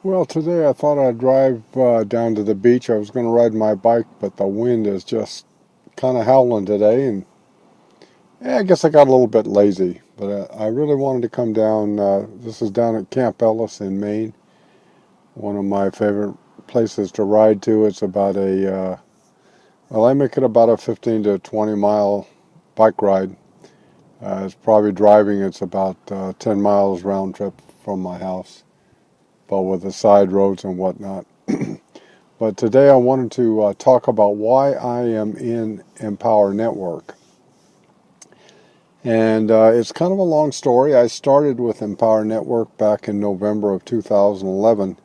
Well, today I thought I'd drive down to the beach. I was going to ride my bike, but the wind is just kind of howling today, and I guess I got a little bit lazy. But I really wanted to come down. This is down at Camp Ellis in Maine, one of my favorite places to ride to. It's about well, I make it about a 15 to 20 mile bike ride. It's probably driving, it's about 10 miles round trip from my house, but with the side roads and whatnot. But today I wanted to talk about why I am in Empower Network. And it's kind of a long story. I started with Empower Network back in November of 2011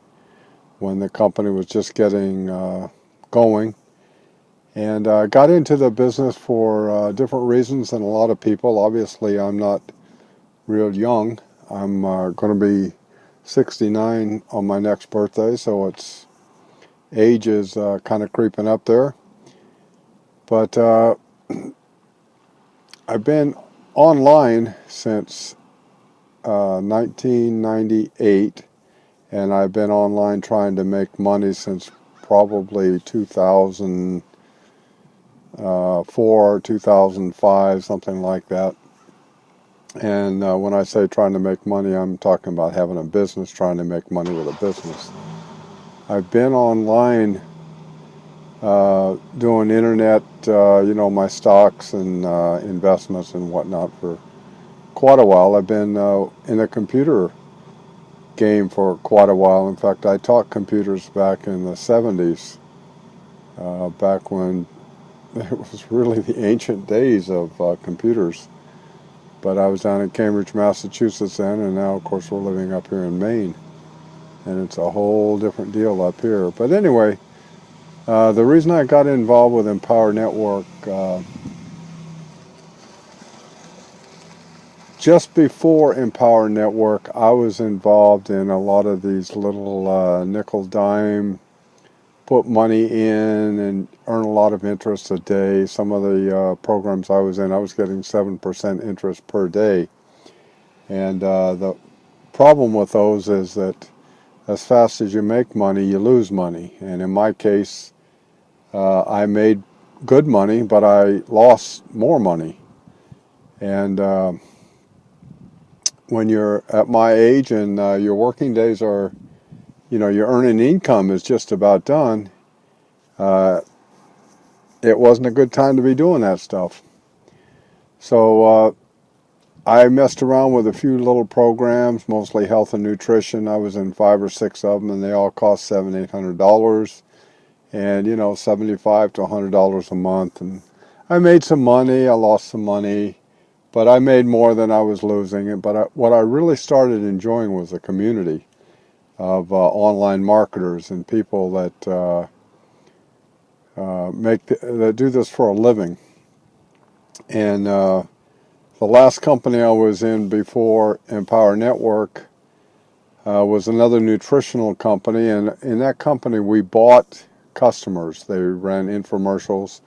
when the company was just getting going. And I got into the business for different reasons than a lot of people. Obviously, I'm not real young. I'm going to be 69 on my next birthday, so age is kind of creeping up there. But I've been online since 1998, and I've been online trying to make money since probably 2004, 2005, something like that. And when I say trying to make money, I'm talking about having a business, trying to make money with a business. I've been online doing internet, my stocks and investments and whatnot for quite a while. I've been in a computer game for quite a while. In fact, I taught computers back in the 70s, back when it was really the ancient days of computers. But I was down in Cambridge, Massachusetts then, and now, of course, we're living up here in Maine. And it's a whole different deal up here. But anyway, the reason I got involved with Empower Network, just before Empower Network, I was involved in a lot of these little nickel dime, put money in and earn a lot of interest a day. Some of the programs I was in, I was getting 7% interest per day. And the problem with those is that as fast as you make money, you lose money. And in my case, I made good money, but I lost more money. And when you're at my age and your working days are, your earning income is just about done, it wasn't a good time to be doing that stuff. So I messed around with a few little programs, mostly health and nutrition. I was in 5 or 6 of them, and they all cost $700, $800, and $75 to $100 a month. And I made some money. I lost some money, but I made more than I was losing. But what I really started enjoying was the community of online marketers and people that that do this for a living. And the last company I was in before Empower Network was another nutritional company, and in that company we bought customers. They ran infomercials.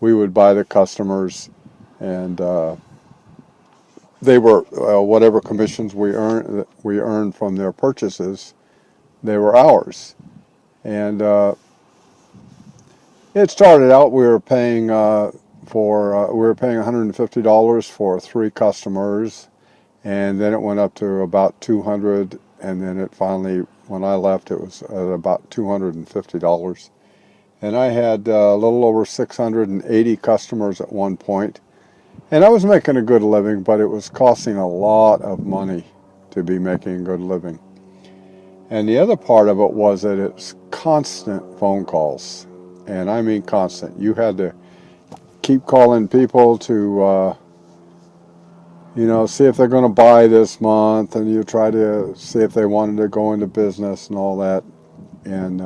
We would buy the customers, and they were whatever commissions we earned from their purchases, they were ours. And it started out we were paying $150 for 3 customers, and then it went up to about $200, and then it finally, when I left, it was at about $250. And I had a little over 680 customers at one point, and I was making a good living, but it was costing a lot of money to be making a good living. And the other part of it was that it's constant phone calls, and I mean constant. You had to keep calling people to see if they're going to buy this month, and you try to see if they wanted to go into business and all that. And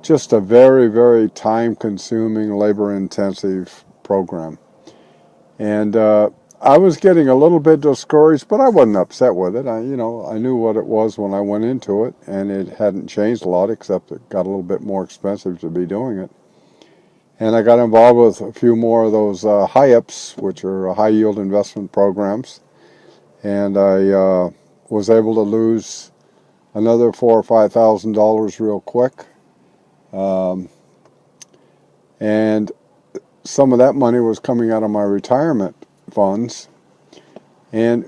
just a very, very time-consuming, labor-intensive program. And I was getting a little bit discouraged, but I wasn't upset with it. I knew what it was when I went into it, and it hadn't changed a lot, except it got a little bit more expensive to be doing it. And I got involved with a few more of those HIAPs, which are high yield investment programs. And I was able to lose another $4,000 or $5,000 real quick. And some of that money was coming out of my retirement funds. And,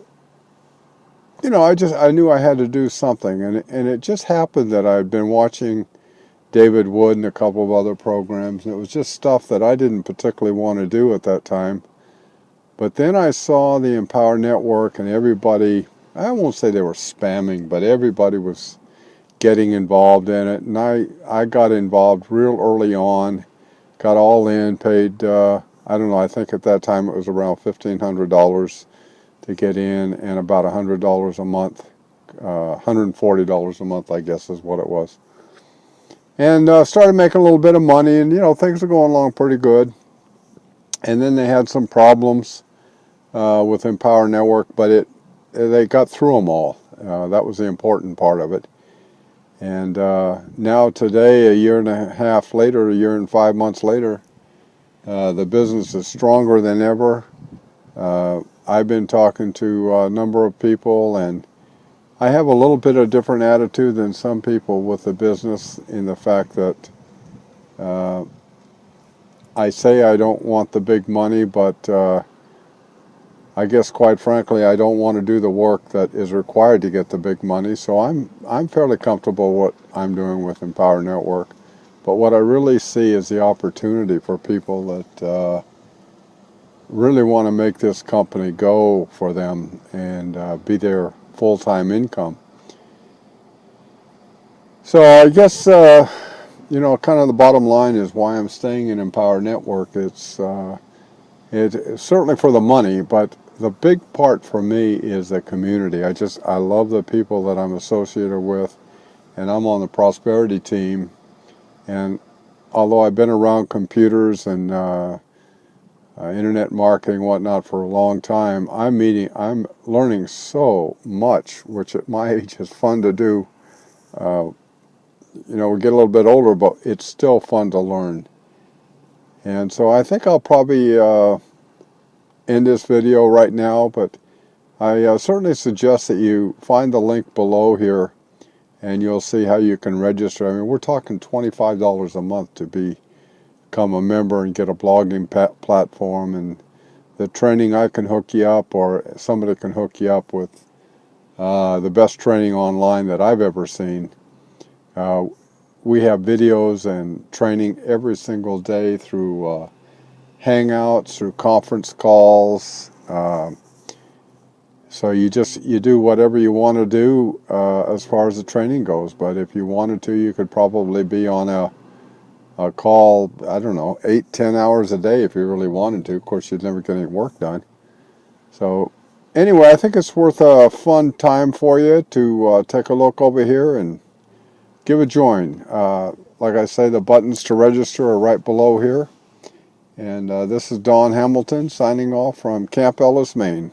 you know, I knew I had to do something. And it just happened that I had been watching David Wood and a couple of other programs. And it was just stuff that I didn't particularly want to do at that time. But then I saw the Empower Network, and everybody, I won't say they were spamming, but everybody was getting involved in it. And I got involved real early on, got all in, paid, I don't know, I think at that time it was around $1,500 to get in, and about $100 a month, $140 a month, I guess is what it was. And started making a little bit of money, and, you know, things were going along pretty good. And then they had some problems with Empower Network, but they got through them all. That was the important part of it. And now today, a year and a half later, a year and 5 months later, the business is stronger than ever. I've been talking to a number of people, and I have a little bit of different attitude than some people with the business, in the fact that I say I don't want the big money, but I guess quite frankly I don't want to do the work that is required to get the big money. So I'm fairly comfortable what I'm doing with Empower Network. But what I really see is the opportunity for people that really want to make this company go for them and be their full-time income. So I guess you know, kind of the bottom line is why I'm staying in Empower Network. It's certainly for the money, but the big part for me is the community. I love the people that I'm associated with, and I'm on the prosperity team. And although I've been around computers and internet marketing and whatnot for a long time, I'm learning so much, which at my age is fun to do. You know, we get a little bit older, but it's still fun to learn. And so I think I'll probably end this video right now, but I certainly suggest that you find the link below here, and you'll see how you can register. I mean, we're talking $25 a month to become a member and get a blogging platform, and the training, I can hook you up, or somebody can hook you up with the best training online that I've ever seen. We have videos and training every single day through Hangouts, through conference calls. So you do whatever you want to do as far as the training goes. But if you wanted to, you could probably be on a call, I don't know, 8-10 hours a day if you really wanted to. Of course, you'd never get any work done. So anyway, I think it's worth a fun time for you to take a look over here and give a join. Like I say, the buttons to register are right below here. And this is Don Hamilton signing off from Camp Ellis, Maine.